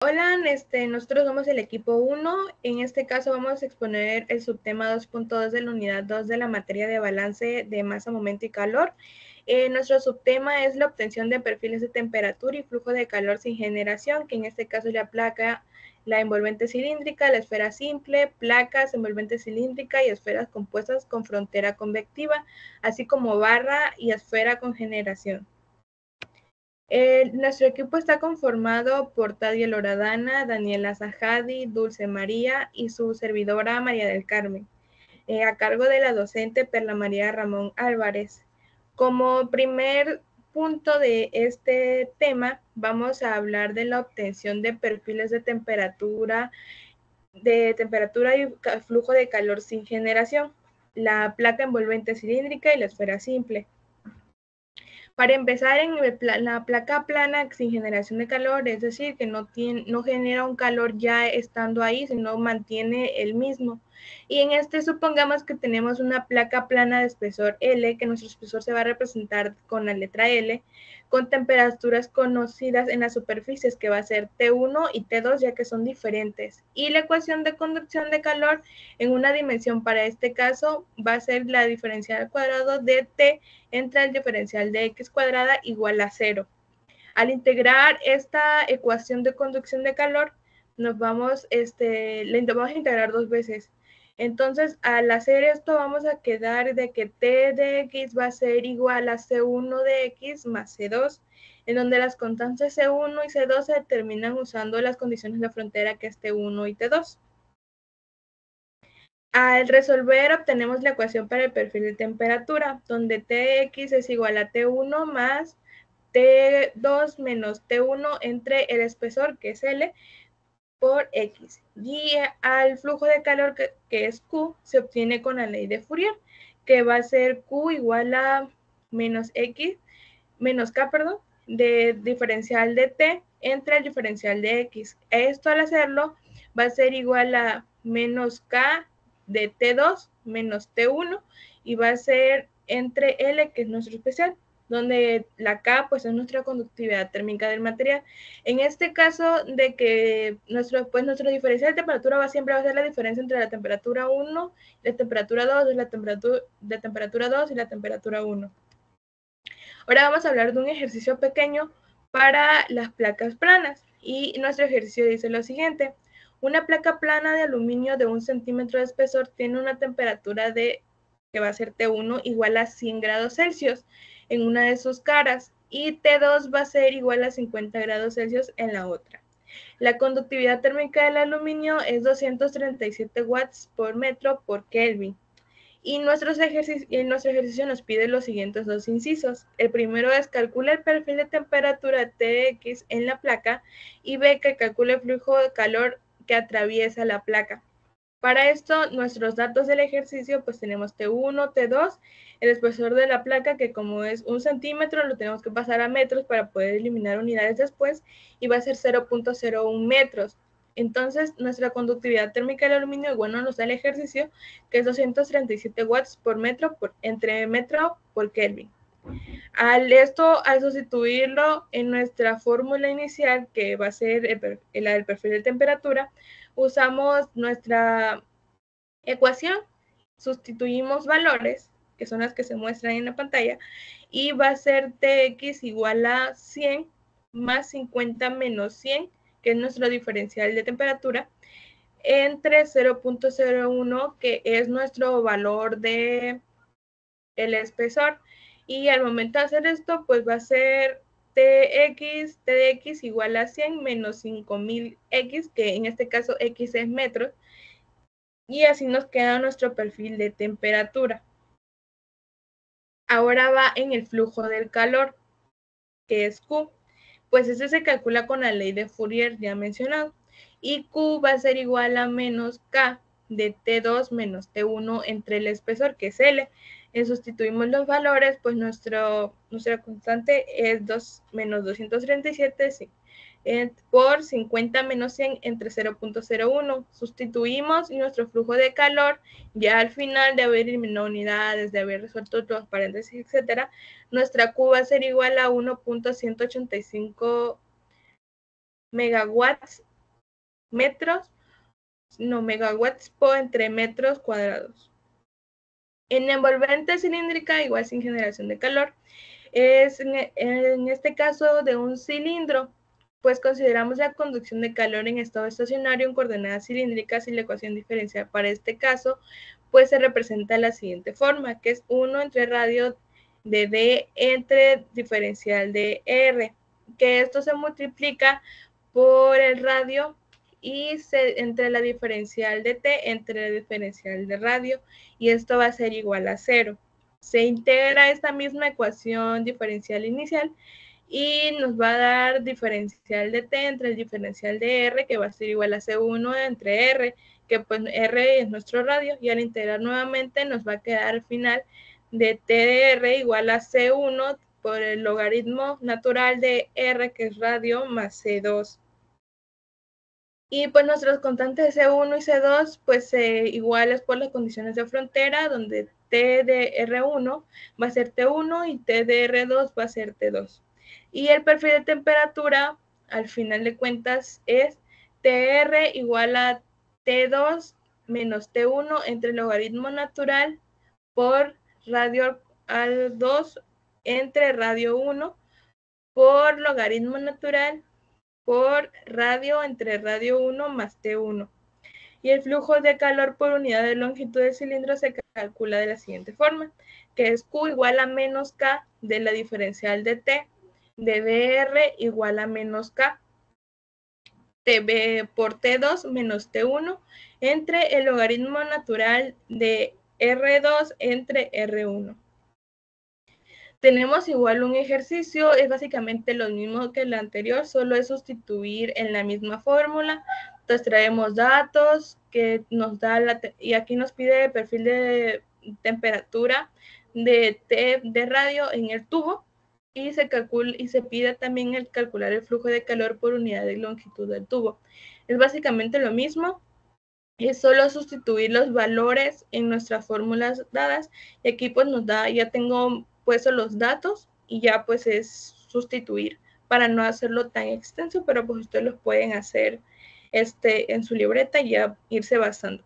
Hola, nosotros somos el equipo 1. En este caso vamos a exponer el subtema 2.2 de la unidad 2 de la materia de balance de masa, momento y calor. Nuestro subtema es la obtención de perfiles de temperatura y flujo de calor sin generación, que en este caso es la placa, la envolvente cilíndrica, la esfera simple, placas, envolvente cilíndrica y esferas compuestas con frontera convectiva, así como barra y esfera con generación. Nuestro equipo está conformado por Tadia Loradana, Daniela Zahadi, Dulce María y su servidora María del Carmen, a cargo de la docente Perla María Ramón Álvarez. Como primer punto de este tema, vamos a hablar de la obtención de perfiles de temperatura y flujo de calor sin generación, la placa envolvente cilíndrica y la esfera simple. Para empezar, en la placa plana sin generación de calor, es decir, que no genera un calor ya estando ahí, sino mantiene el mismo. Y en este supongamos que tenemos una placa plana de espesor L, que nuestro espesor se va a representar con la letra L, con temperaturas conocidas en las superficies, que va a ser T1 y T2, ya que son diferentes. Y la ecuación de conducción de calor en una dimensión para este caso va a ser la diferencial al cuadrado de T entre el diferencial de x cuadrada igual a 0. Al integrar esta ecuación de conducción de calor, la vamos a integrar dos veces. Entonces, al hacer esto, vamos a quedar de que T de X va a ser igual a C1 de X más C2, en donde las constantes C1 y C2 se determinan usando las condiciones de frontera, que es T1 y T2. Al resolver, obtenemos la ecuación para el perfil de temperatura, donde Tx es igual a T1 más T2 menos T1 entre el espesor, que es L, por X. Y al flujo de calor, que es Q, se obtiene con la ley de Fourier, que va a ser Q igual a menos K, de diferencial de T entre el diferencial de X. Esto, al hacerlo, va a ser igual a menos K de T2 menos T1, y va a ser entre L, que es nuestro especial, donde la K pues es nuestra conductividad térmica del material. En este caso de que nuestro diferencial de temperatura siempre va a ser la diferencia entre la temperatura 1, la temperatura 2, la temperatura 2 y la temperatura 1. Ahora vamos a hablar de un ejercicio pequeño para las placas planas, y nuestro ejercicio dice lo siguiente: una placa plana de aluminio de 1 centímetro de espesor tiene una temperatura que va a ser T1 igual a 100 grados Celsius en una de sus caras, y T2 va a ser igual a 50 grados Celsius en la otra. La conductividad térmica del aluminio es 237 watts por metro por Kelvin. Y nuestro ejercicio nos pide los siguientes dos incisos. El primero es: calcula el perfil de temperatura Tx en la placa, y B, que calcule el flujo de calor que atraviesa la placa. Para esto, nuestros datos del ejercicio, pues tenemos T1, T2, el espesor de la placa, que como es 1 centímetro, lo tenemos que pasar a metros para poder eliminar unidades después, y va a ser 0.01 metros. Entonces, nuestra conductividad térmica del aluminio, bueno, nos da el ejercicio, que es 237 watts por metro entre metro por Kelvin. Al sustituirlo en nuestra fórmula inicial, que va a ser la del perfil de temperatura, usamos nuestra ecuación, sustituimos valores, que son las que se muestran en la pantalla, y va a ser Tx igual a 100 más 50 menos 100, que es nuestro diferencial de temperatura, entre 0.01, que es nuestro valor de el espesor. Y al momento de hacer esto, pues va a ser Tx igual a 100 menos 5000x, que en este caso x es metros, y así nos queda nuestro perfil de temperatura. Ahora va en el flujo del calor, que es Q. Pues ese se calcula con la ley de Fourier ya mencionado, y Q va a ser igual a menos K de T2 menos T1 entre el espesor, que es L. Sustituimos los valores, pues nuestra constante es menos 237 por 50 menos 100 entre 0.01. Sustituimos, y nuestro flujo de calor, ya al final de haber eliminado unidades, de haber resuelto los paréntesis, etcétera, nuestra Q va a ser igual a 1.185 megawatts metros, no megawatts por entre metros cuadrados. En envolvente cilíndrica, igual sin generación de calor, es en este caso de un cilindro, pues consideramos la conducción de calor en estado estacionario en coordenadas cilíndricas y la ecuación diferencial para este caso, pues se representa de la siguiente forma, que es 1 entre radio de D entre diferencial de R, que esto se multiplica por el radio y entre la diferencial de T entre la diferencial de radio, y esto va a ser igual a 0. Se integra esta misma ecuación diferencial inicial y nos va a dar diferencial de T entre el diferencial de R, que va a ser igual a C1 entre R, que pues R es nuestro radio, y al integrar nuevamente nos va a quedar al final de T de R igual a C1 por el logaritmo natural de R, que es radio, más C2. Y pues nuestros constantes C1 y C2 pues iguales por las condiciones de frontera, donde T de R1 va a ser T1 y T de R2 va a ser T2. Y el perfil de temperatura, al final de cuentas, es TR igual a T2 menos T1 entre el logaritmo natural por radio al 2 entre radio 1 por logaritmo natural por radio entre radio 1 más T1. Y el flujo de calor por unidad de longitud del cilindro se calcula de la siguiente forma, que es Q igual a menos K de la diferencial de T, de dr igual a menos K, TB por T2 menos T1, entre el logaritmo natural de R2 entre R1. Tenemos igual un ejercicio, es básicamente lo mismo que el anterior, solo es sustituir en la misma fórmula. Entonces traemos datos que nos da y aquí nos pide el perfil de temperatura de T de radio en el tubo y se calcula y se pide también el calcular el flujo de calor por unidad de longitud del tubo. Es básicamente lo mismo. Es solo sustituir los valores en nuestras fórmulas dadas y aquí pues nos da, ya tengo puestos los datos y ya pues es sustituir para no hacerlo tan extenso, pero pues ustedes los pueden hacer en su libreta y ya irse basando.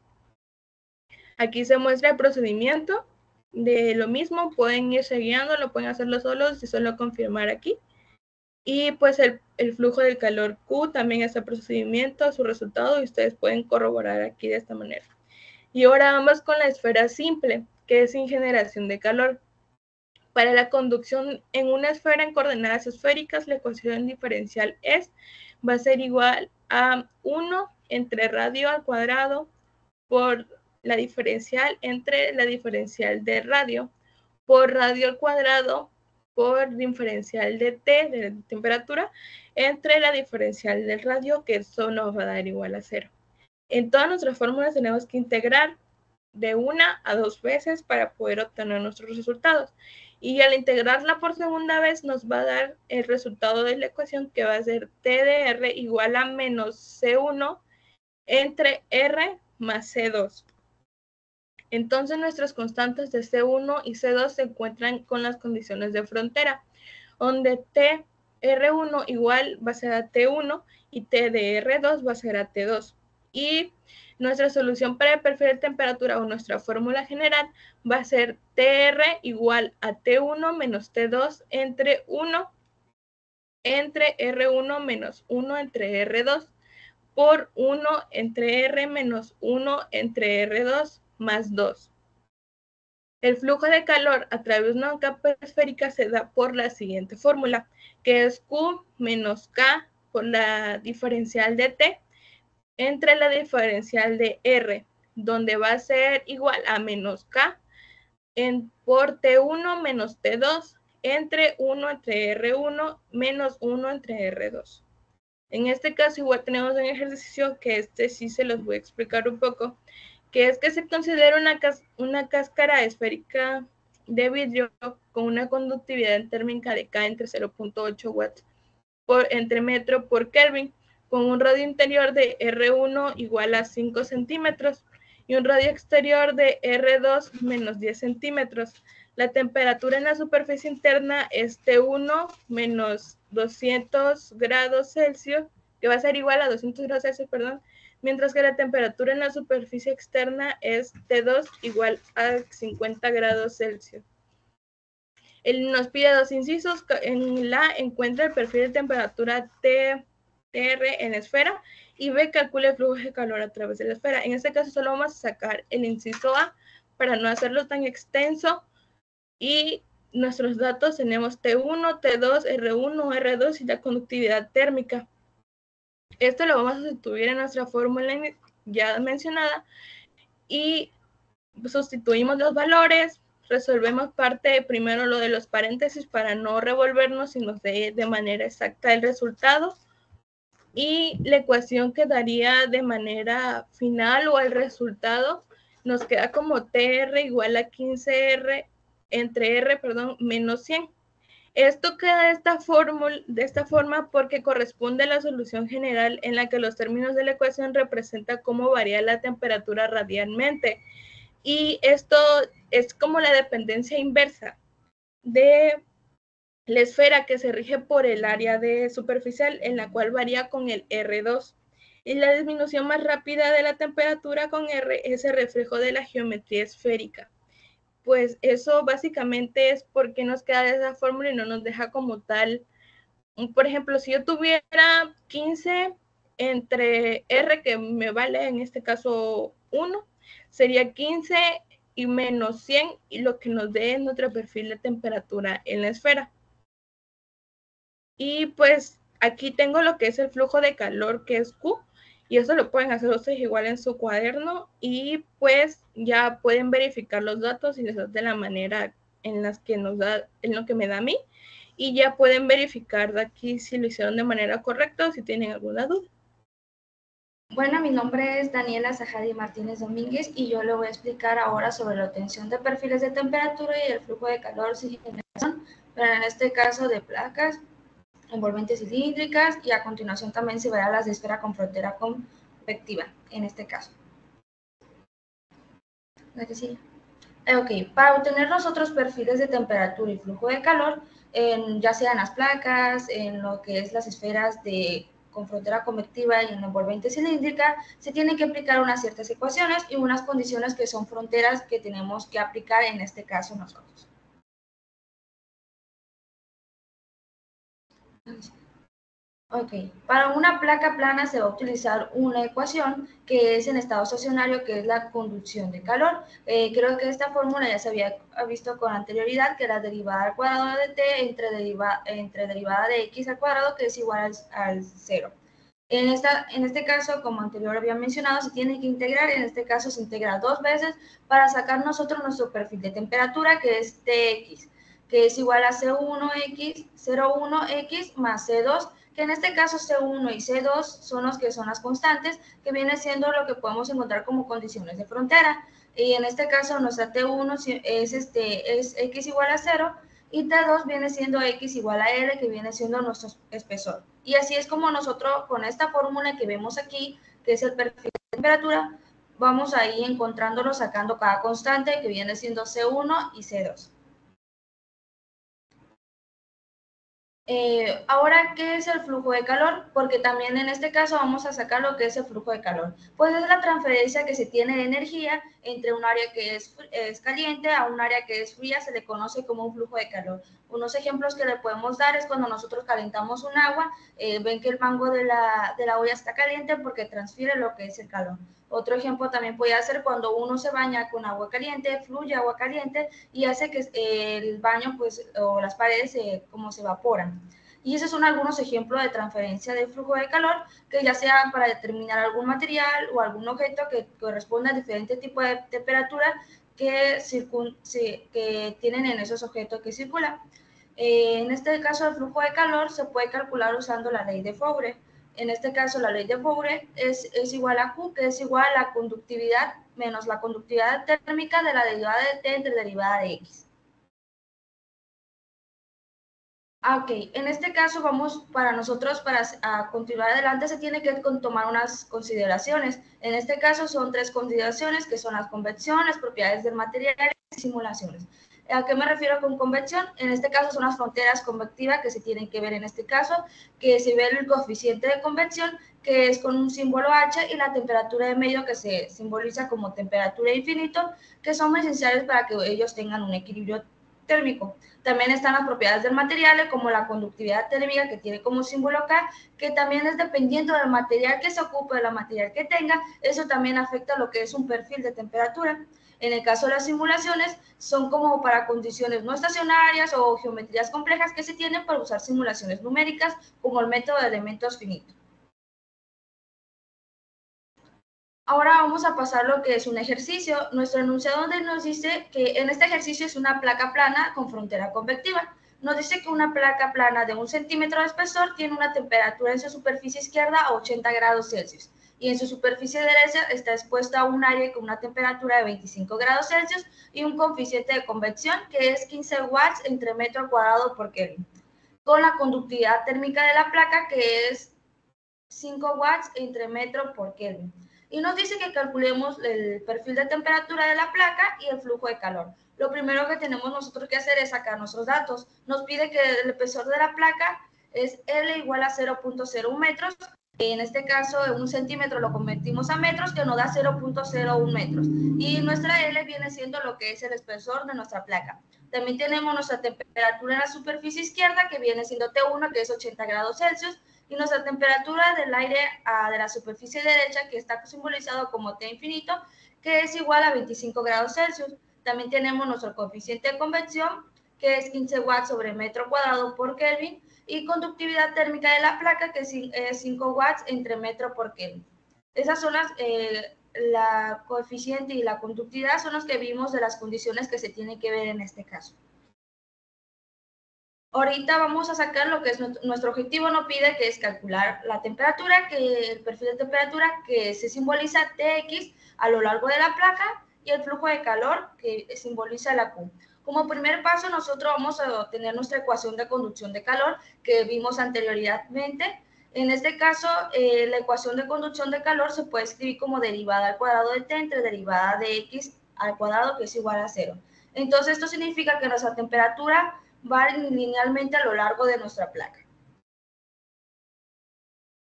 Aquí se muestra el procedimiento de lo mismo, pueden irse guiando, lo pueden hacerlo solos y solo confirmar aquí. Y pues el flujo del calor Q también es el procedimiento, su resultado, y ustedes pueden corroborar aquí de esta manera. Y ahora vamos con la esfera simple, que es sin generación de calor. Para la conducción en una esfera en coordenadas esféricas, la ecuación diferencial va a ser igual a 1 entre radio al cuadrado por la diferencial entre la diferencial de radio por radio al cuadrado por diferencial de T, de temperatura, entre la diferencial del radio, que eso nos va a dar igual a 0. En todas nuestras fórmulas tenemos que integrar de 1 a 2 veces para poder obtener nuestros resultados. Y al integrarla por segunda vez nos va a dar el resultado de la ecuación, que va a ser T de R igual a menos C1 entre R más C2. Entonces nuestras constantes de C1 y C2 se encuentran con las condiciones de frontera, donde TR1 igual va a ser a T1 y T de R2 va a ser a T2. Y nuestra solución para el perfil de temperatura o nuestra fórmula general va a ser TR igual a T1 menos T2 entre 1 entre R1 menos 1 entre R2 por 1 entre R menos 1 entre R2 más 2. El flujo de calor a través de una capa esférica se da por la siguiente fórmula, que es Q menos K por la diferencial de T entre la diferencial de R, donde va a ser igual a menos K por T1 menos T2 entre 1 entre R1 menos 1 entre R2. En este caso igual tenemos un ejercicio que sí se los voy a explicar un poco, que es que se considera una cáscara esférica de vidrio con una conductividad térmica de K entre 0.8 watts entre metro por Kelvin, con un radio interior de R1 igual a 5 centímetros y un radio exterior de R2 menos 10 centímetros. La temperatura en la superficie interna es T1 menos 200 grados Celsius, que va a ser igual a 200 grados Celsius, perdón, mientras que la temperatura en la superficie externa es T2 igual a 50 grados Celsius. Él nos pide dos incisos. En la encuentra el perfil de temperatura TR en la esfera y B calcula el flujo de calor a través de la esfera. En este caso solo vamos a sacar el inciso A para no hacerlo tan extenso, y nuestros datos tenemos T1, T2, R1, R2 y la conductividad térmica. Esto lo vamos a sustituir en nuestra fórmula ya mencionada y sustituimos los valores, resolvemos parte primero lo de los paréntesis para no revolvernos y nos dé de manera exacta el resultado, y la ecuación quedaría de manera final, o el resultado nos queda como TR igual a 15R entre R, menos 100. Esto queda de esta forma porque corresponde a la solución general en la que los términos de la ecuación representan cómo varía la temperatura radialmente. Y esto es como la dependencia inversa de la esfera, que se rige por el área de superficial, en la cual varía con el R2. Y la disminución más rápida de la temperatura con R es el reflejo de la geometría esférica. Pues eso básicamente es porque nos queda de esa fórmula y no nos deja como tal. Por ejemplo, si yo tuviera 15 entre R, que me vale en este caso 1, sería 15 y menos 100, y lo que nos dé nuestro perfil de temperatura en la esfera. Y pues aquí tengo lo que es el flujo de calor, que es Q, y eso lo pueden hacer ustedes igual en su cuaderno, y pues ya pueden verificar los datos y les da de la manera en las que nos da, en lo que me da a mí, y ya pueden verificar de aquí si lo hicieron de manera correcta o si tienen alguna duda. Bueno, mi nombre es Daniela Zahadi Martínez Domínguez y yo le voy a explicar ahora sobre la obtención de perfiles de temperatura y el flujo de calor sin generación, pero en este caso de placas envolventes cilíndricas, y a continuación también se verá las de esfera con frontera convectiva, en este caso. ¿La que sigue? Ok, para obtener los otros perfiles de temperatura y flujo de calor, ya sean las placas, en lo que es las esferas con frontera convectiva y en envolvente cilíndrica, se tienen que aplicar unas ciertas ecuaciones y unas condiciones que son fronteras que tenemos que aplicar en este caso nosotros. Ok, para una placa plana se va a utilizar una ecuación que es en estado estacionario, que es la conducción de calor. Creo que esta fórmula ya se había visto con anterioridad, que era derivada al cuadrado de t entre derivada de x al cuadrado, que es igual al 0. En este caso, como anterior había mencionado, se tiene que integrar. En este caso se integra dos veces para sacar nosotros nuestro perfil de temperatura, que es Tx, que es igual a C1x, 0,1x más C2, que en este caso C1 y C2 son los que son las constantes, que viene siendo lo que podemos encontrar como condiciones de frontera. Y en este caso nuestra T1 es x igual a 0, y T2 viene siendo x igual a L, que viene siendo nuestro espesor. Y así es como nosotros, con esta fórmula que vemos aquí, que es el perfil de temperatura, vamos ahí encontrándolo, sacando cada constante, que viene siendo C1 y C2. Ahora, ¿qué es el flujo de calor? Porque también en este caso vamos a sacar lo que es el flujo de calor. Pues es la transferencia que se tiene de energía entre un área que es caliente a un área que es fría, se le conoce como un flujo de calor. Unos ejemplos que le podemos dar es cuando nosotros calentamos un agua, ven que el mango de la olla está caliente porque transfiere lo que es el calor. Otro ejemplo también puede ser cuando uno se baña con agua caliente, fluye agua caliente y hace que el baño, pues, o las paredes como se evaporan. Y esos son algunos ejemplos de transferencia de flujo de calor, que ya sea para determinar algún material o algún objeto que corresponda a diferentes tipos de temperatura que tienen en esos objetos que circulan. En este caso, el flujo de calor se puede calcular usando la ley de Fourier. En este caso, la ley de Fourier es igual a Q, que es igual a la conductividad menos la conductividad térmica de la derivada de T entre derivada de X. Ok, en este caso para continuar adelante se tiene que tomar unas consideraciones. En este caso son tres consideraciones, que son la convección, las propiedades del material y simulaciones. ¿A qué me refiero con convección? En este caso son las fronteras convectivas que se tienen que ver en este caso, que se ve el coeficiente de convección, que es con un símbolo H, y la temperatura de medio, que se simboliza como temperatura de infinito, que son esenciales para que ellos tengan un equilibrio térmico. También están las propiedades del material, como la conductividad térmica, que tiene como símbolo K, que también es dependiendo del material que se ocupe, del material que tenga, eso también afecta lo que es un perfil de temperatura. En el caso de las simulaciones, son como para condiciones no estacionarias o geometrías complejas que se tienen para usar simulaciones numéricas, como el método de elementos finitos. Ahora vamos a pasar lo que es un ejercicio. Nuestro enunciado nos dice que en este ejercicio es una placa plana con frontera convectiva. Nos dice que una placa plana de 1 centímetro de espesor tiene una temperatura en su superficie izquierda a 80 grados Celsius y en su superficie derecha está expuesta a un aire con una temperatura de 25 grados Celsius y un coeficiente de convección que es 15 watts entre metro cuadrado por Kelvin, con la conductividad térmica de la placa que es 5 watts entre metro por Kelvin. Y nos dice que calculemos el perfil de temperatura de la placa y el flujo de calor. Lo primero que tenemos nosotros que hacer es sacar nuestros datos. Nos pide que el espesor de la placa es L igual a 0.01 metros. En este caso, 1 centímetro lo convertimos a metros, que nos da 0.01 metros. Y nuestra L viene siendo lo que es el espesor de nuestra placa. También tenemos nuestra temperatura en la superficie izquierda, que viene siendo T1, que es 80 grados Celsius, y nuestra temperatura del aire de la superficie derecha, que está simbolizado como T infinito, que es igual a 25 grados Celsius. También tenemos nuestro coeficiente de convección, que es 15 watts sobre metro cuadrado por Kelvin, y conductividad térmica de la placa, que es 5 watts entre metro por Kelvin. Esas son la coeficiente y la conductividad son los que vimos de las condiciones que se tienen que ver en este caso. Ahorita vamos a sacar lo que es nuestro objetivo, nos pide que es calcular la temperatura, que el perfil de temperatura que se simboliza Tx a lo largo de la placa y el flujo de calor que simboliza la Q. Como primer paso nosotros vamos a obtener nuestra ecuación de conducción de calor que vimos anteriormente. En este caso, la ecuación de conducción de calor se puede escribir como derivada al cuadrado de T entre derivada de X al cuadrado, que es igual a 0. Entonces esto significa que nuestra temperatura va linealmente a lo largo de nuestra placa.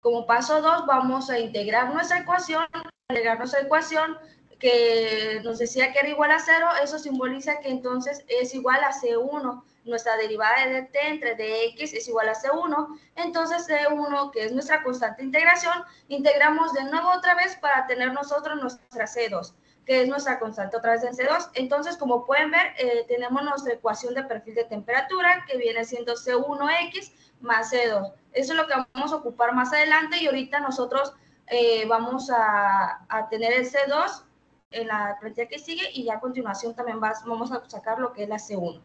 Como paso 2 vamos a integrar nuestra ecuación, que nos decía que era igual a 0, eso simboliza que entonces es igual a C1. Nuestra derivada de t entre dx es igual a C1, entonces C1, que es nuestra constante de integración, integramos de nuevo otra vez para tener nosotros nuestra C2, que es nuestra constante otra vez en C2. Entonces, como pueden ver, tenemos nuestra ecuación de perfil de temperatura, que viene siendo C1x más C2. Eso es lo que vamos a ocupar más adelante y ahorita nosotros vamos a tener el C2 en la plantilla que sigue y ya a continuación también vamos a sacar lo que es la C1.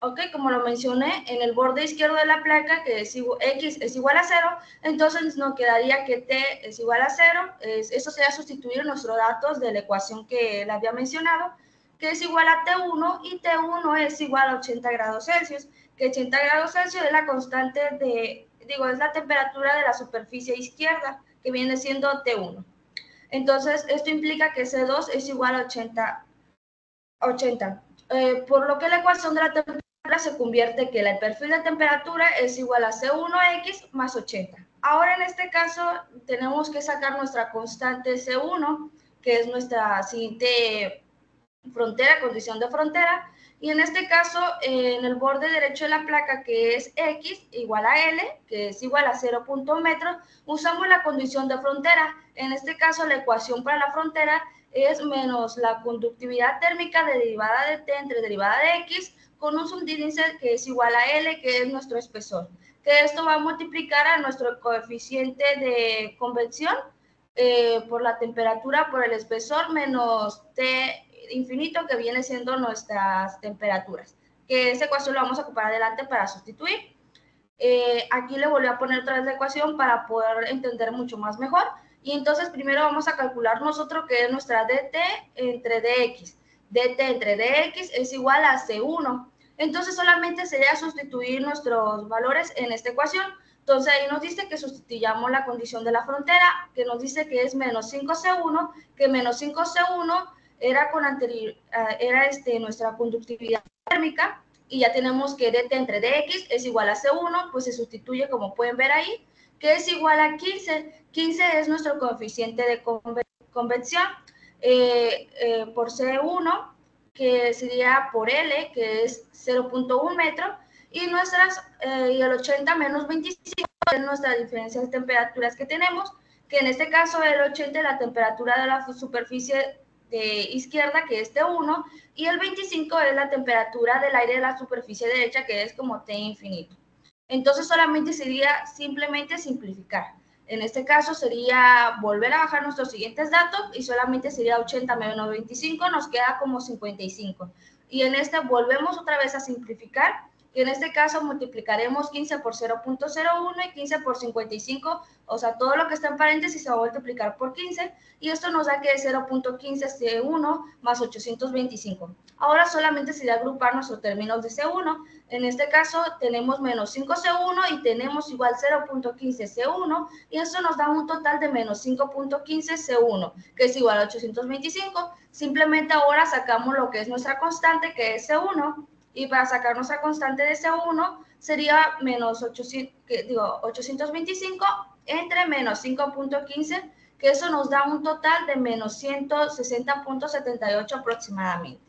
Ok, como lo mencioné, en el borde izquierdo de la placa, que es X es igual a 0, entonces nos quedaría que T es igual a 0. Eso sería sustituir nuestros datos de la ecuación que le había mencionado, que es igual a T1, y T1 es igual a 80 grados Celsius, que 80 grados Celsius es la constante es la temperatura de la superficie izquierda, que viene siendo T1. Entonces, esto implica que C2 es igual a 80. Por lo que la ecuación de la temperatura se convierte que el perfil de temperatura es igual a C1x más 80. Ahora en este caso tenemos que sacar nuestra constante C1, que es nuestra siguiente frontera, condición de frontera, y en este caso en el borde derecho de la placa, que es X igual a L, que es igual a 0 metros, usamos la condición de frontera. En este caso la ecuación para la frontera es menos la conductividad térmica de derivada de T entre derivada de X con un subíndice que es igual a L, que es nuestro espesor, que esto va a multiplicar a nuestro coeficiente de convección por la temperatura por el espesor menos T infinito, que viene siendo nuestras temperaturas, que esa ecuación la vamos a ocupar adelante para sustituir. Aquí le volví a poner otra vez la ecuación para poder entender mucho más mejor. Y entonces primero vamos a calcular nosotros qué es nuestra dt entre dx. dt entre dx es igual a C1. Entonces solamente sería sustituir nuestros valores en esta ecuación. Entonces ahí nos dice que sustituyamos la condición de la frontera, que nos dice que es menos 5C1, que menos 5C1 era nuestra conductividad térmica y ya tenemos que dt entre dx es igual a C1, pues se sustituye como pueden ver ahí, que es igual a 15. 15 es nuestro coeficiente de convección por C1, que sería por L, que es 0.1 metro, y y el 80 menos 25 es nuestra diferencia de temperaturas que tenemos, que en este caso el 80 es la temperatura de la superficie de izquierda, que es T1, y el 25 es la temperatura del aire de la superficie derecha, que es como T infinito. Entonces solamente sería simplemente simplificar. En este caso sería volver a bajar nuestros siguientes datos y solamente sería 80 menos 25, nos queda como 55. Y en este volvemos otra vez a simplificar y en este caso multiplicaremos 15 por 0.01 y 15 por 55, o sea, todo lo que está en paréntesis se va a multiplicar por 15 y esto nos da que es 0.15 C1 más 825. Ahora solamente sería agrupar nuestros términos de C1. En este caso tenemos menos 5C1 y tenemos igual 0.15C1 y eso nos da un total de menos 5.15C1, que es igual a 825. Simplemente ahora sacamos lo que es nuestra constante, que es C1, y para sacar nuestra constante de C1 sería menos 825 entre menos 5.15, que eso nos da un total de menos 160.78 aproximadamente.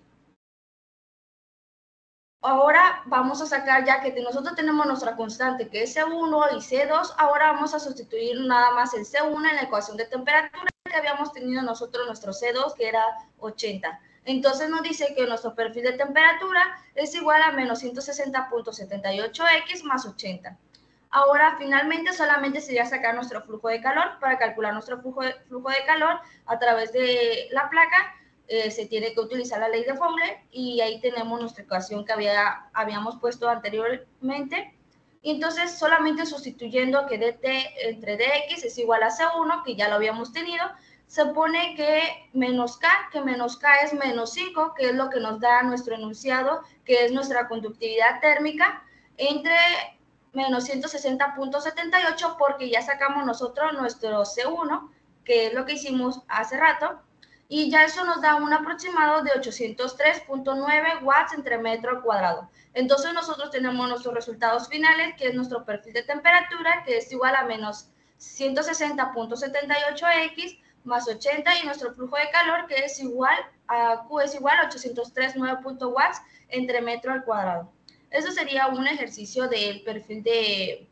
Ahora vamos a sacar, ya que nosotros tenemos nuestra constante que es C1 y C2, ahora vamos a sustituir nada más el C1 en la ecuación de temperatura que habíamos tenido nosotros nuestro C2, que era 80. Entonces nos dice que nuestro perfil de temperatura es igual a menos 160.78x más 80. Ahora finalmente solamente sería sacar nuestro flujo de calor. Para calcular nuestro flujo de calor a través de la placa, se tiene que utilizar la ley de Fowler y ahí tenemos nuestra ecuación que habíamos puesto anteriormente. Y entonces solamente sustituyendo que dt entre dx es igual a C1, que ya lo habíamos tenido, se pone que menos K es menos 5, que es lo que nos da nuestro enunciado, que es nuestra conductividad térmica, entre menos 160.78, porque ya sacamos nosotros nuestro C1, que es lo que hicimos hace rato, y ya eso nos da un aproximado de 803.9 watts entre metro cuadrado. Entonces nosotros tenemos nuestros resultados finales, que es nuestro perfil de temperatura, que es igual a menos 160.78x más 80, y nuestro flujo de calor, que es igual a Q es igual a 803.9 watts entre metro al cuadrado. Eso sería un ejercicio del perfil de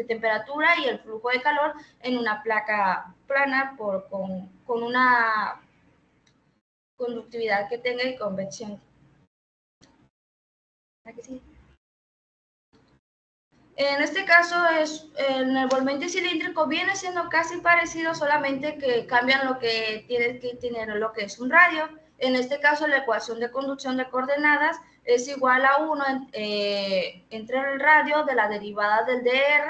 temperatura y el flujo de calor en una placa plana con una conductividad que tenga y convección. En este caso, el envolvente cilíndrico viene siendo casi parecido, solamente que cambian lo que tiene que tener lo que es un radio. En este caso, la ecuación de conducción de coordenadas es igual a 1 entre el radio de la derivada del dr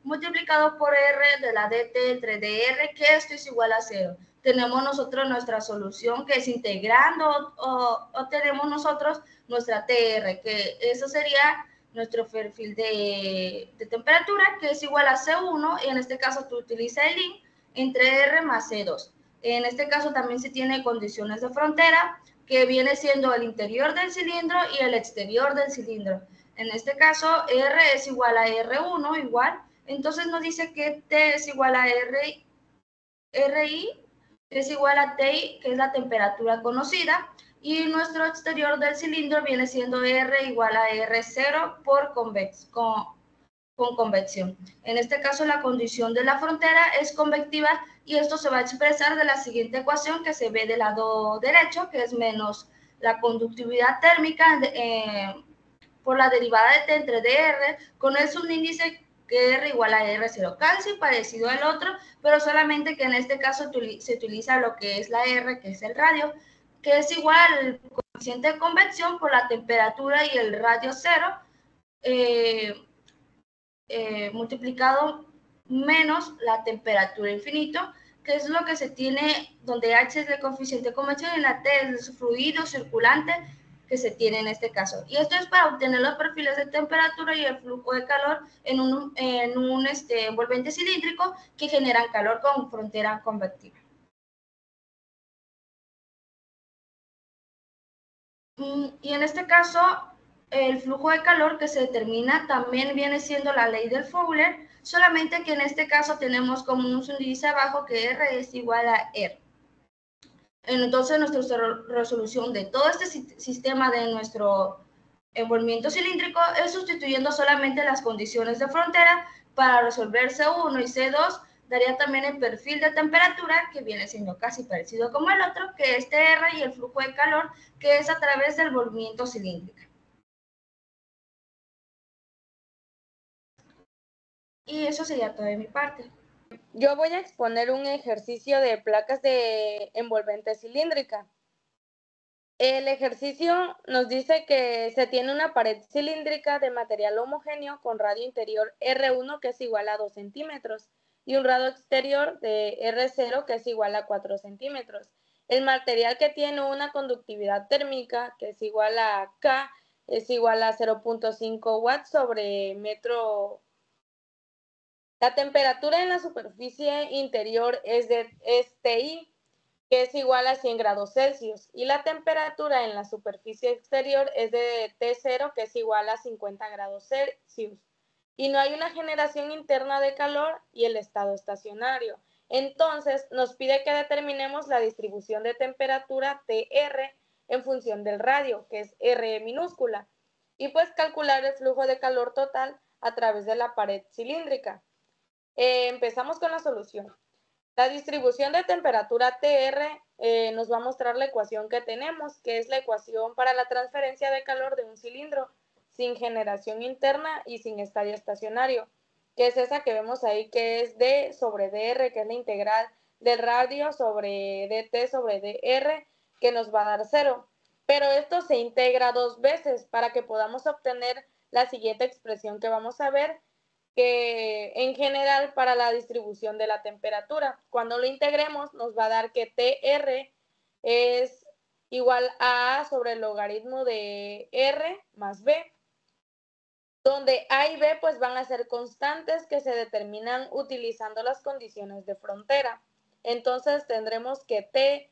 multiplicado por r de la dt entre dr, que esto es igual a 0. Tenemos nosotros nuestra solución, que es integrando, o tenemos nosotros nuestra tr, que eso sería nuestro perfil de temperatura, que es igual a C1, y en este caso tú utilizas el link entre R más C2. En este caso también se tiene condiciones de frontera, que viene siendo el interior del cilindro y el exterior del cilindro. En este caso, R es igual a R1, igual. Entonces nos dice que T es igual a RI, es igual a TI, que es la temperatura conocida, y nuestro exterior del cilindro viene siendo R igual a R0 por con convección. En este caso, la condición de la frontera es convectiva y esto se va a expresar de la siguiente ecuación que se ve del lado derecho, que es menos la conductividad térmica por la derivada de T entre dr con el subíndice que R igual a R0, casi parecido al otro, pero solamente que en este caso se utiliza lo que es la R, que es el radio, que es igual al coeficiente de convección por la temperatura y el radio 0, multiplicado menos la temperatura infinito, que es lo que se tiene, donde H es el coeficiente de convección y la T es el fluido circulante que se tiene en este caso. Y esto es para obtener los perfiles de temperatura y el flujo de calor en un envolvente cilíndrico que generan calor con frontera convectiva. Y en este caso, El flujo de calor que se determina también viene siendo la ley del Fowler, solamente que en este caso tenemos como un índice abajo que R es igual a R. Entonces nuestra resolución de todo este sistema de nuestro envolvimiento cilíndrico es sustituyendo solamente las condiciones de frontera para resolver C1 y C2, daría también el perfil de temperatura, que viene siendo casi parecido como el otro, que es TR, y el flujo de calor, que es a través del envolvimiento cilíndrico. Y eso sería todo de mi parte. Yo voy a exponer un ejercicio de placas de envolvente cilíndrica. El ejercicio nos dice que se tiene una pared cilíndrica de material homogéneo con radio interior R1 que es igual a 2 centímetros y un radio exterior de R0 que es igual a 4 centímetros. El material que tiene una conductividad térmica que es igual a K es igual a 0.5 watts sobre metro. La temperatura en la superficie interior es Ti, que es igual a 100 grados Celsius, y la temperatura en la superficie exterior es de T0, que es igual a 50 grados Celsius. Y no hay una generación interna de calor y el estado estacionario. Entonces, nos pide que determinemos la distribución de temperatura TR en función del radio, que es R minúscula, y pues calcular el flujo de calor total a través de la pared cilíndrica. Empezamos con la solución. La distribución de temperatura TR nos va a mostrar la ecuación que tenemos, que es la ecuación para la transferencia de calor de un cilindro sin generación interna y sin estadio estacionario, que es esa que vemos ahí, que es D sobre dr, que es la integral del radio sobre dt sobre dr, que nos va a dar 0. Pero esto se integra 2 veces para que podamos obtener la siguiente expresión que vamos a ver, que en general para la distribución de la temperatura. Cuando lo integremos nos va a dar que TR es igual a sobre el logaritmo de R más B, donde A y B pues van a ser constantes que se determinan utilizando las condiciones de frontera. Entonces tendremos que T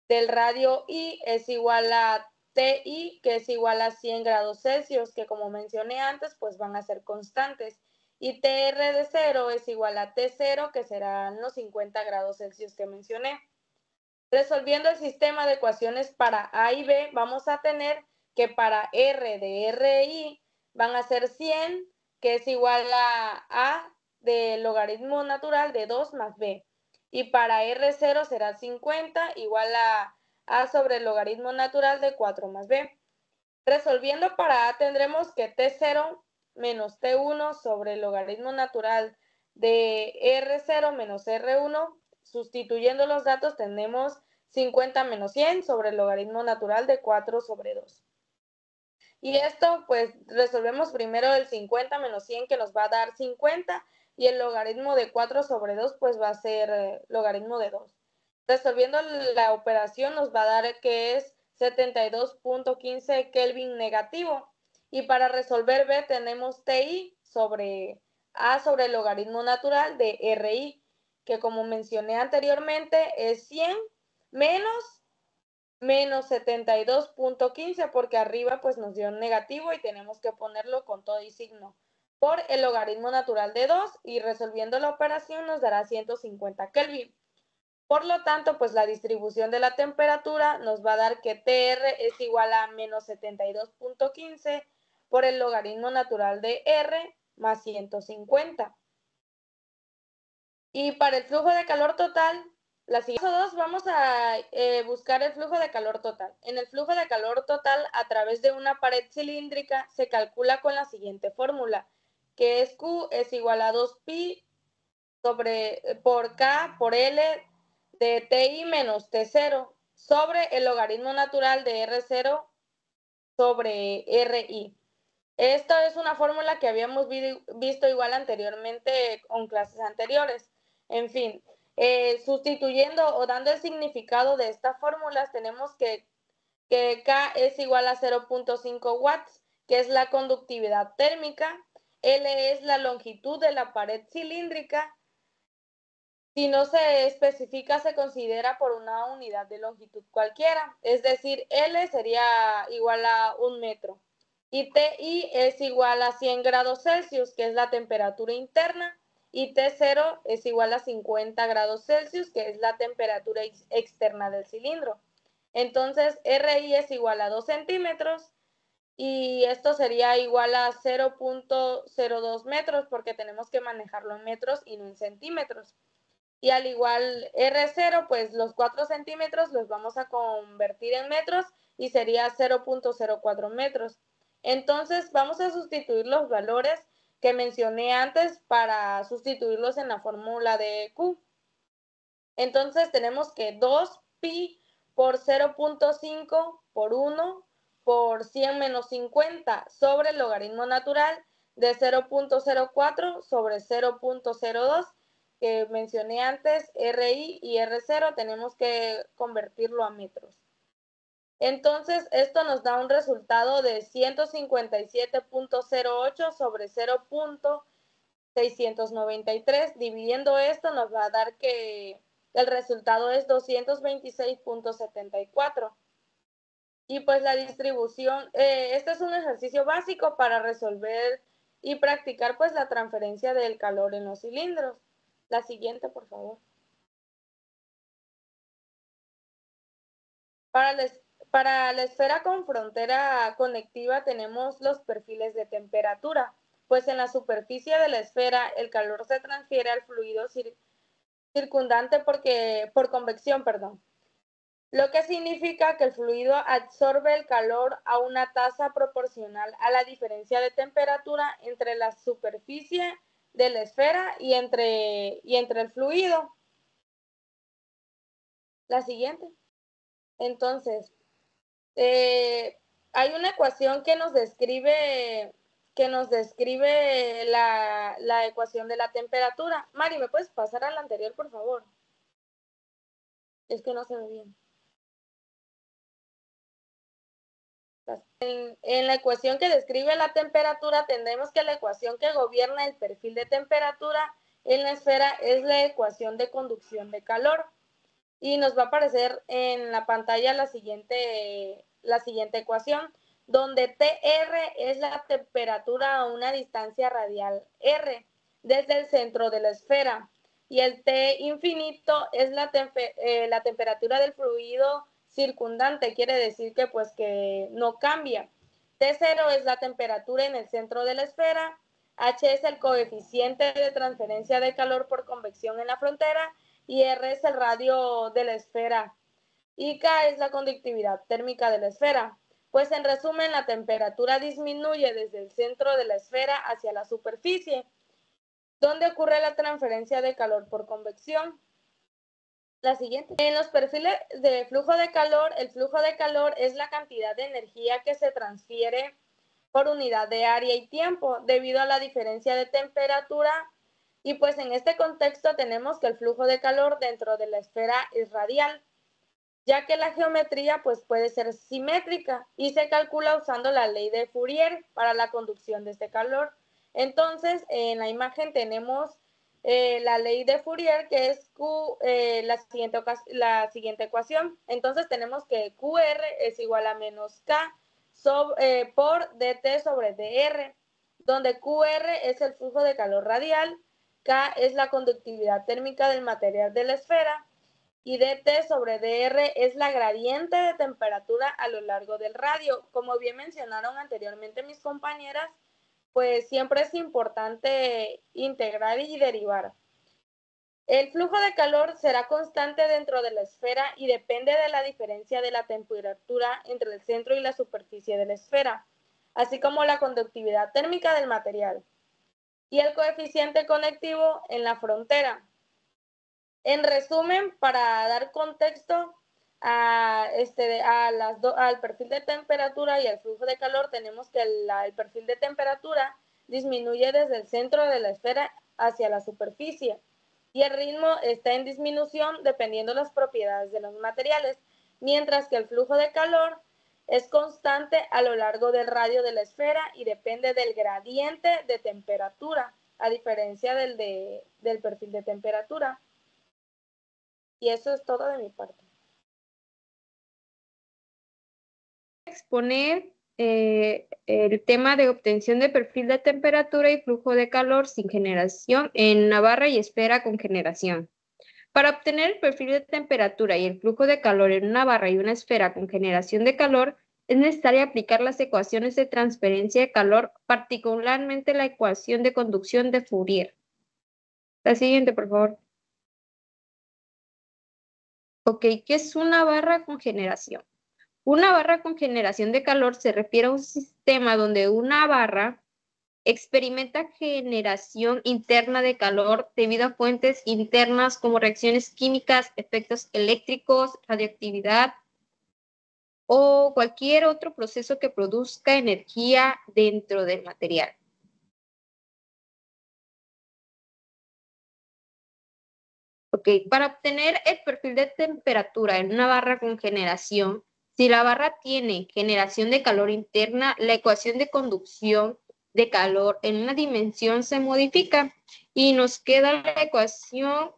del radio I es igual a TI, que es igual a 100 grados Celsius, que como mencioné antes, pues van a ser constantes. Y TR de 0 es igual a T0, que serán los 50 grados Celsius que mencioné. Resolviendo el sistema de ecuaciones para A y B, vamos a tener que para R de RI van a ser 100, que es igual a del logaritmo natural de 2 más B. Y para R0 será 50, igual a sobre el logaritmo natural de 4 más B. Resolviendo para A tendremos que T0 menos T1 sobre el logaritmo natural de R0 menos R1. Sustituyendo los datos tenemos 50 menos 100 sobre el logaritmo natural de 4 sobre 2. Y esto pues resolvemos primero el 50 menos 100, que nos va a dar 50, y el logaritmo de 4 sobre 2 pues va a ser logaritmo de 2. Resolviendo la operación nos va a dar que es 72.15 Kelvin negativo. Y para resolver B tenemos TI sobre A sobre el logaritmo natural de RI, que como mencioné anteriormente es 100 menos 72.15, porque arriba pues nos dio un negativo y tenemos que ponerlo con todo y signo, por el logaritmo natural de 2, y resolviendo la operación nos dará 150 Kelvin. Por lo tanto, pues la distribución de la temperatura nos va a dar que TR es igual a menos 72.15 por el logaritmo natural de R más 150. Y para el flujo de calor total, la siguiente paso 2, vamos a buscar el flujo de calor total. En el flujo de calor total a través de una pared cilíndrica se calcula con la siguiente fórmula, que es Q es igual a 2pi por K por L de TI menos T0 sobre el logaritmo natural de R0 sobre RI. Esta es una fórmula que habíamos visto igual anteriormente con clases anteriores. En fin, sustituyendo o dando el significado de estas fórmulas, tenemos que K es igual a 0.5 watts, que es la conductividad térmica. L es la longitud de la pared cilíndrica. Si no se especifica, se considera por una unidad de longitud cualquiera, es decir, L sería igual a 1 metro. y TI es igual a 100 grados Celsius, que es la temperatura interna, y T0 es igual a 50 grados Celsius, que es la temperatura externa del cilindro. Entonces, RI es igual a 2 centímetros y esto sería igual a 0.02 metros porque tenemos que manejarlo en metros y no en centímetros. Y al igual R0, pues los 4 centímetros los vamos a convertir en metros y sería 0.04 metros. Entonces vamos a sustituir los valores que mencioné antes para sustituirlos en la fórmula de Q. Entonces tenemos que 2pi por 0.5 por 1 por 100 menos 50 sobre el logaritmo natural de 0.04 sobre 0.02 que mencioné antes, RI y R0 tenemos que convertirlo a metros. Entonces, esto nos da un resultado de 157.08 sobre 0.693. Dividiendo esto nos va a dar que el resultado es 226.74. Y pues la distribución, este es un ejercicio básico para resolver y practicar pues la transferencia del calor en los cilindros. La siguiente, por favor. Para la esfera con frontera conectiva tenemos los perfiles de temperatura, pues en la superficie de la esfera el calor se transfiere al fluido circundante por convección, lo que significa que el fluido absorbe el calor a una tasa proporcional a la diferencia de temperatura entre la superficie de la esfera y entre el fluido. La siguiente. Entonces, hay una ecuación que nos describe la ecuación de la temperatura. Mari, ¿me puedes pasar a la anterior, por favor? Es que no se ve bien. En la ecuación que describe la temperatura, tendremos que la ecuación que gobierna el perfil de temperatura en la esfera es la ecuación de conducción de calor. Y nos va a aparecer en la pantalla la siguiente ecuación, donde TR es la temperatura a una distancia radial R desde el centro de la esfera y el T infinito es la temperatura del fluido circundante, quiere decir que pues que no cambia. T0 es la temperatura en el centro de la esfera, H es el coeficiente de transferencia de calor por convección en la frontera y R es el radio de la esfera y K es la conductividad térmica de la esfera. Pues en resumen, la temperatura disminuye desde el centro de la esfera hacia la superficie, donde ocurre la transferencia de calor por convección. La siguiente. En los perfiles de flujo de calor, el flujo de calor es la cantidad de energía que se transfiere por unidad de área y tiempo debido a la diferencia de temperatura. Y pues en este contexto tenemos que el flujo de calor dentro de la esfera es radial, ya que la geometría pues puede ser simétrica y se calcula usando la ley de Fourier para la conducción de este calor. Entonces, en la imagen tenemos la ley de Fourier, que es la siguiente ecuación. Entonces, tenemos que QR es igual a menos K por dt sobre dr, donde QR es el flujo de calor radial, K es la conductividad térmica del material de la esfera y dt sobre dr es la gradiente de temperatura a lo largo del radio. Como bien mencionaron anteriormente mis compañeras, pues siempre es importante integrar y derivar. El flujo de calor será constante dentro de la esfera y depende de la diferencia de la temperatura entre el centro y la superficie de la esfera, así como la conductividad térmica del material y el coeficiente conectivo en la frontera. En resumen, para dar contexto al perfil de temperatura y al flujo de calor, tenemos que el perfil de temperatura disminuye desde el centro de la esfera hacia la superficie y el ritmo está en disminución dependiendo de las propiedades de los materiales, mientras que el flujo de calor es constante a lo largo del radio de la esfera y depende del gradiente de temperatura, a diferencia del perfil de temperatura. Y eso es todo de mi parte. Exponer el tema de obtención de perfil de temperatura y flujo de calor sin generación en una barra y esfera con generación. Para obtener el perfil de temperatura y el flujo de calor en una barra y una esfera con generación de calor, es necesario aplicar las ecuaciones de transferencia de calor, particularmente la ecuación de conducción de Fourier. La siguiente, por favor. Ok, ¿qué es una barra con generación? Una barra con generación de calor se refiere a un sistema donde una barra experimenta generación interna de calor debido a fuentes internas como reacciones químicas, efectos eléctricos, radioactividad o cualquier otro proceso que produzca energía dentro del material. Ok, para obtener el perfil de temperatura en una barra con generación, si la barra tiene generación de calor interna, la ecuación de conducción de calor en una dimensión se modifica y nos queda la ecuación,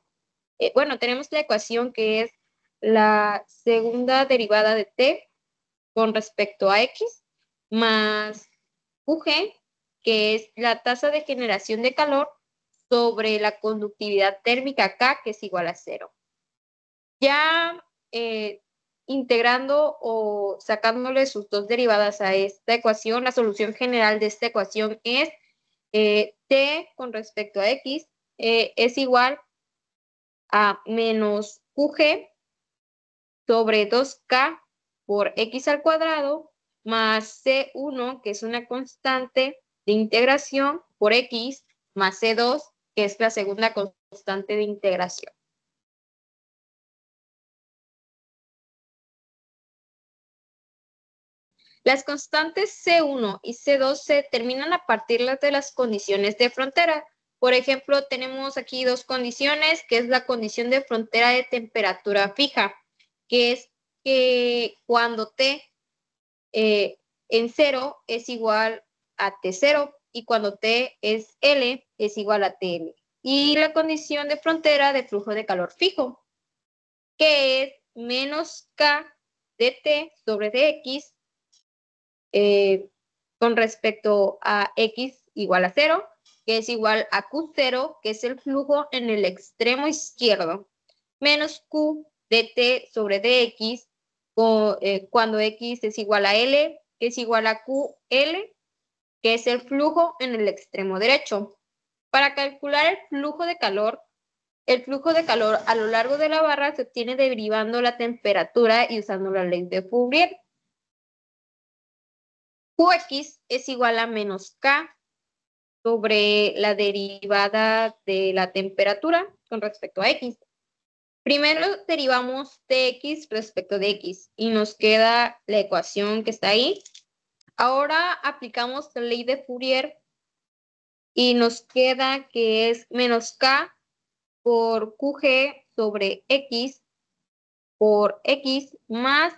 tenemos la ecuación que es la segunda derivada de T con respecto a X más QG, que es la tasa de generación de calor sobre la conductividad térmica K, que es igual a 0. Ya integrando o sacándole sus dos derivadas a esta ecuación, la solución general de esta ecuación es T con respecto a X es igual a menos QG sobre 2K por X al cuadrado más C1, que es una constante de integración, por X más C2, que es la segunda constante de integración. Las constantes C1 y C2 se determinan a partir de las condiciones de frontera. Por ejemplo, tenemos aquí dos condiciones, que es la condición de frontera de temperatura fija, que es que cuando T en 0 es igual a T0 y cuando T es L es igual a TL. Y la condición de frontera de flujo de calor fijo, que es menos K de T sobre dx con respecto a X igual a 0, que es igual a Q0, que es el flujo en el extremo izquierdo, menos Q de T sobre dx cuando X es igual a L, que es igual a QL, que es el flujo en el extremo derecho. Para calcular el flujo de calor a lo largo de la barra se obtiene derivando la temperatura y usando la ley de Fourier. Qx es igual a menos K sobre la derivada de la temperatura con respecto a X. Primero derivamos Tx respecto de X y nos queda la ecuación que está ahí. Ahora aplicamos la ley de Fourier y nos queda que es menos K por QG sobre X por X más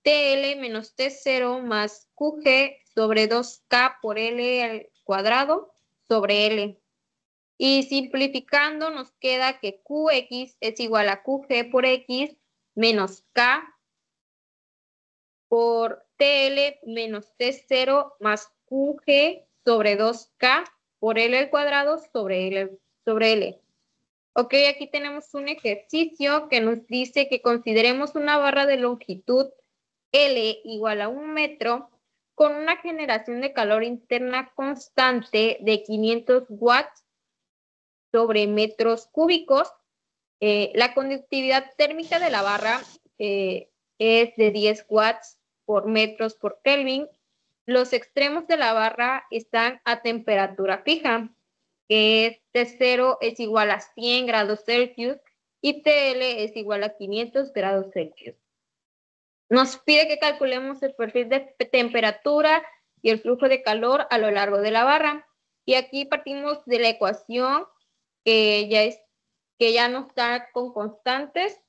TL menos T0 más QG sobre 2K por L al cuadrado sobre L. Y simplificando nos queda que QX es igual a QG por X menos K por TL menos T0 más QG sobre 2K por L al cuadrado sobre L. Ok, aquí tenemos un ejercicio que nos dice que consideremos una barra de longitud L igual a 1 metro con una generación de calor interna constante de 500 watts sobre metros cúbicos. La conductividad térmica de la barra es de 10 watts por metros por Kelvin. Los extremos de la barra están a temperatura fija, que es T0 es igual a 100 grados Celsius y TL es igual a 500 grados Celsius. Nos pide que calculemos el perfil de temperatura y el flujo de calor a lo largo de la barra. Y aquí partimos de la ecuación que ya nos da con constantes.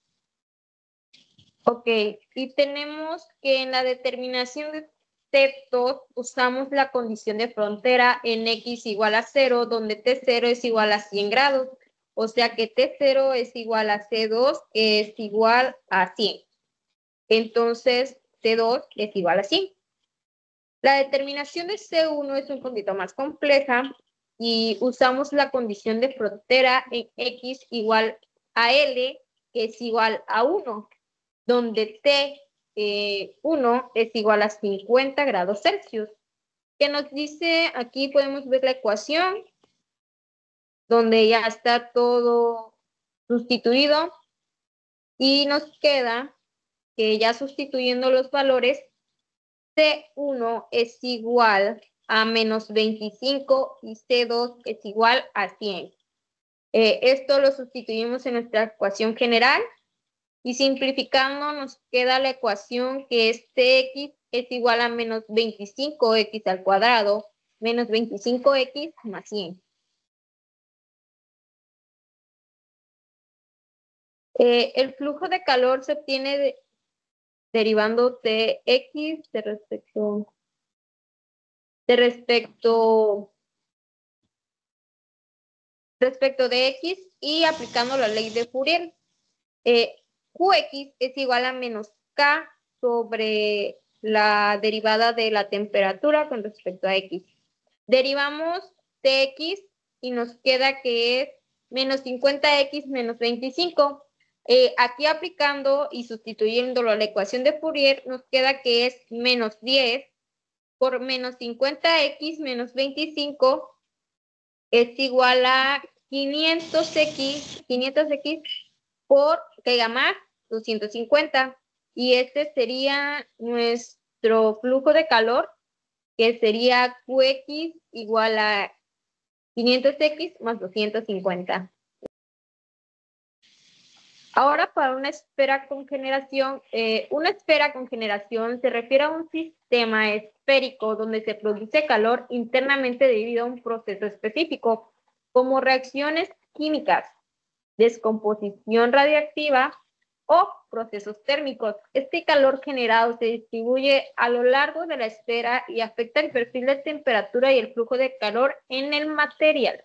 Ok, y tenemos que en la determinación de T2 usamos la condición de frontera en X igual a 0, donde T0 es igual a 100 grados. O sea que T0 es igual a C2, que es igual a 100. Entonces, T2 es igual a 100. La determinación de C1 es un poquito más compleja y usamos la condición de frontera en X igual a L, que es igual a 1, donde T1 es igual a 50 grados Celsius. Que nos dice, aquí podemos ver la ecuación, donde ya está todo sustituido y nos queda que ya sustituyendo los valores, C1 es igual a menos 25 y C2 es igual a 100. Esto lo sustituimos en nuestra ecuación general y simplificando nos queda la ecuación que es Tx es igual a menos 25x al cuadrado menos 25x más 100. El flujo de calor se obtiene derivando de X respecto de X y aplicando la ley de Fourier. Qx es igual a menos K sobre la derivada de la temperatura con respecto a X. Derivamos Tx y nos queda que es menos 50x menos 25. Aquí aplicando y sustituyéndolo a la ecuación de Fourier, nos queda que es menos 10 por menos 50x menos 25 es igual a 500x por más 250. Y este sería nuestro flujo de calor, que sería Qx igual a 500x más 250. Ahora para una esfera con generación se refiere a un sistema esférico donde se produce calor internamente debido a un proceso específico, como reacciones químicas, descomposición radiactiva o procesos térmicos. Este calor generado se distribuye a lo largo de la esfera y afecta el perfil de temperatura y el flujo de calor en el material.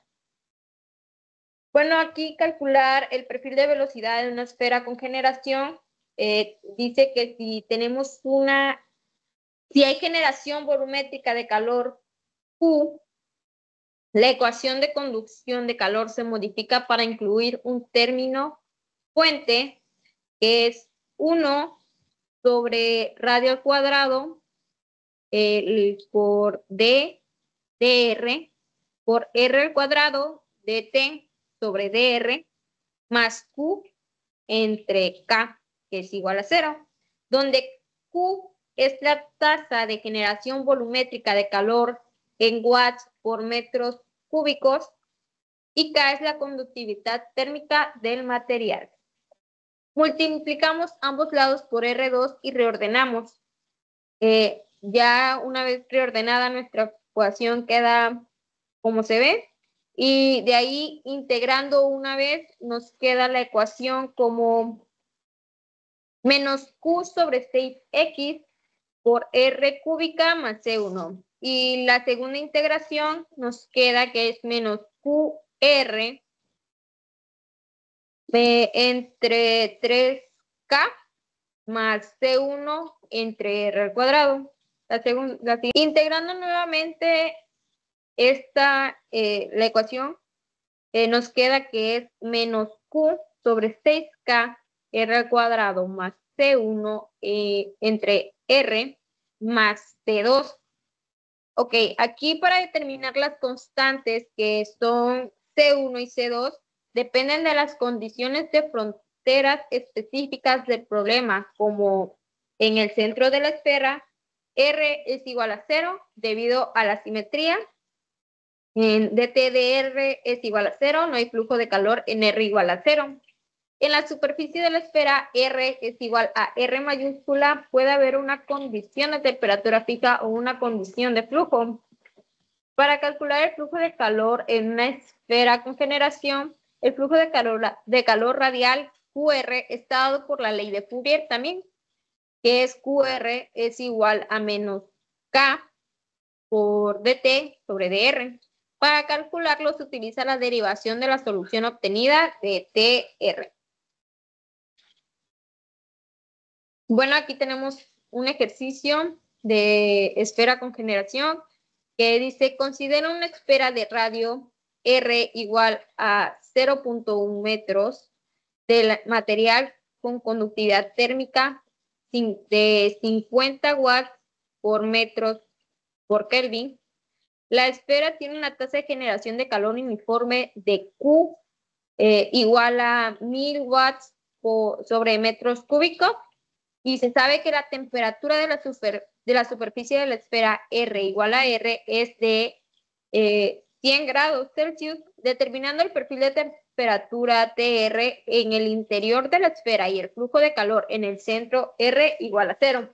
Bueno, aquí calcular el perfil de velocidad de una esfera con generación dice que si hay generación volumétrica de calor Q, la ecuación de conducción de calor se modifica para incluir un término fuente que es 1 sobre radio al cuadrado por dr por r al cuadrado dt sobre dr más q entre k, que es igual a 0, donde q es la tasa de generación volumétrica de calor en watts por metros cúbicos y k es la conductividad térmica del material. Multiplicamos ambos lados por R2 y reordenamos. Ya una vez reordenada nuestra ecuación queda como se ve. Y de ahí integrando una vez nos queda la ecuación como menos Q sobre 6X por R cúbica más C1. Y la segunda integración nos queda que es menos QR entre 3K más C1 entre R al cuadrado. Integrando nuevamente la ecuación, nos queda que es menos Q sobre 6K R al cuadrado más C1 entre R más C2. Ok, aquí para determinar las constantes que son C1 y C2, dependen de las condiciones de fronteras específicas del problema, como en el centro de la esfera, R es igual a 0 debido a la simetría. En dt de R es igual a 0, no hay flujo de calor en R igual a 0. En la superficie de la esfera R es igual a R mayúscula, puede haber una condición de temperatura fija o una condición de flujo. Para calcular el flujo de calor en una esfera con generación, el flujo de calor radial QR está dado por la ley de Fourier también, que es QR es igual a menos K por dt sobre dr. Para calcularlo se utiliza la derivación de la solución obtenida de TR. Bueno, aquí tenemos un ejercicio de esfera con generación, que dice, considera una esfera de radio R igual a 0.1 metros de material con conductividad térmica de 50 watts por metros por Kelvin. La esfera tiene una tasa de generación de calor uniforme de Q igual a 1000 watts sobre metros cúbicos, y se sabe que la temperatura de la superficie de la esfera R igual a R es de 100 grados Celsius, determinando el perfil de temperatura TR en el interior de la esfera y el flujo de calor en el centro R igual a 0.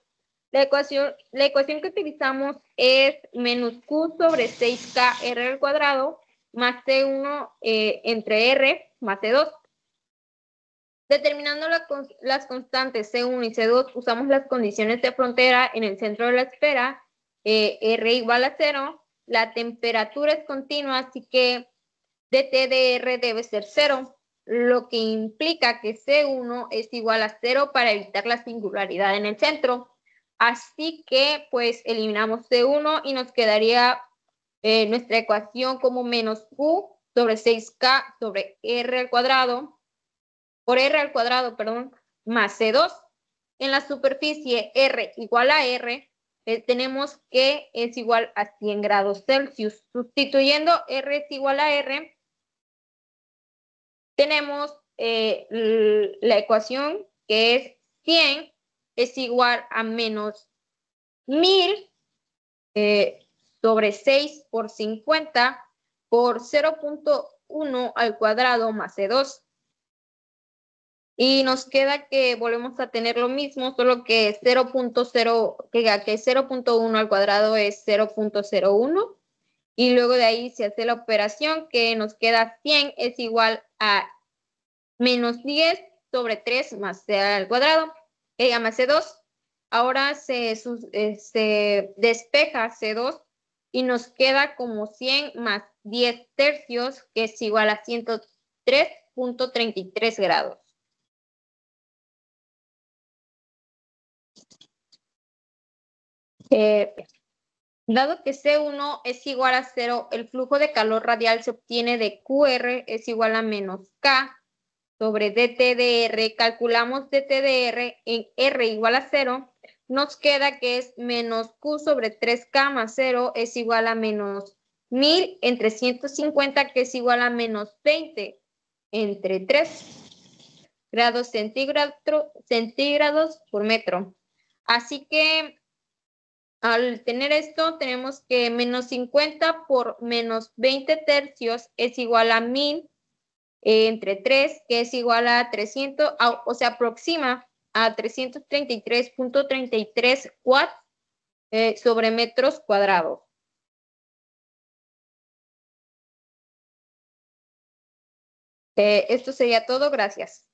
La ecuación que utilizamos es menos Q sobre 6K R al cuadrado más C1 entre R más C2. Determinando las constantes C1 y C2, usamos las condiciones de frontera en el centro de la esfera, R igual a 0. La temperatura es continua, así que dt de R debe ser 0, lo que implica que C1 es igual a 0 para evitar la singularidad en el centro. Así que, pues, eliminamos C1 y nos quedaría nuestra ecuación como menos Q sobre 6K sobre R al cuadrado, por R al cuadrado, perdón, más C2. En la superficie R igual a R, tenemos que es igual a 100 grados Celsius. Sustituyendo R es igual a R, tenemos la ecuación que es 100 es igual a menos 1000 sobre 6 por 50 por 0.1 al cuadrado más C2. Y nos queda que volvemos a tener lo mismo, solo que 0.1 al cuadrado es 0.01. Y luego de ahí se hace la operación que nos queda 100 es igual a menos 10 sobre 3 más C al cuadrado, más C2. Ahora se despeja C2 y nos queda como 100 más 10 tercios, que es igual a 103.33 grados. Dado que C1 es igual a 0, el flujo de calor radial se obtiene de QR es igual a menos K sobre dt de R. Calculamos dt de R en R igual a 0. Nos queda que es menos Q sobre 3K más 0 es igual a menos 1000 entre 150, que es igual a menos 20 entre 3 grados centígrados por metro. Así que al tener esto, tenemos que menos 50 por menos 20 tercios es igual a 1000 entre 3, que es igual a 300, o se aproxima a 333.33 watts sobre metros cuadrados. Esto sería todo. Gracias.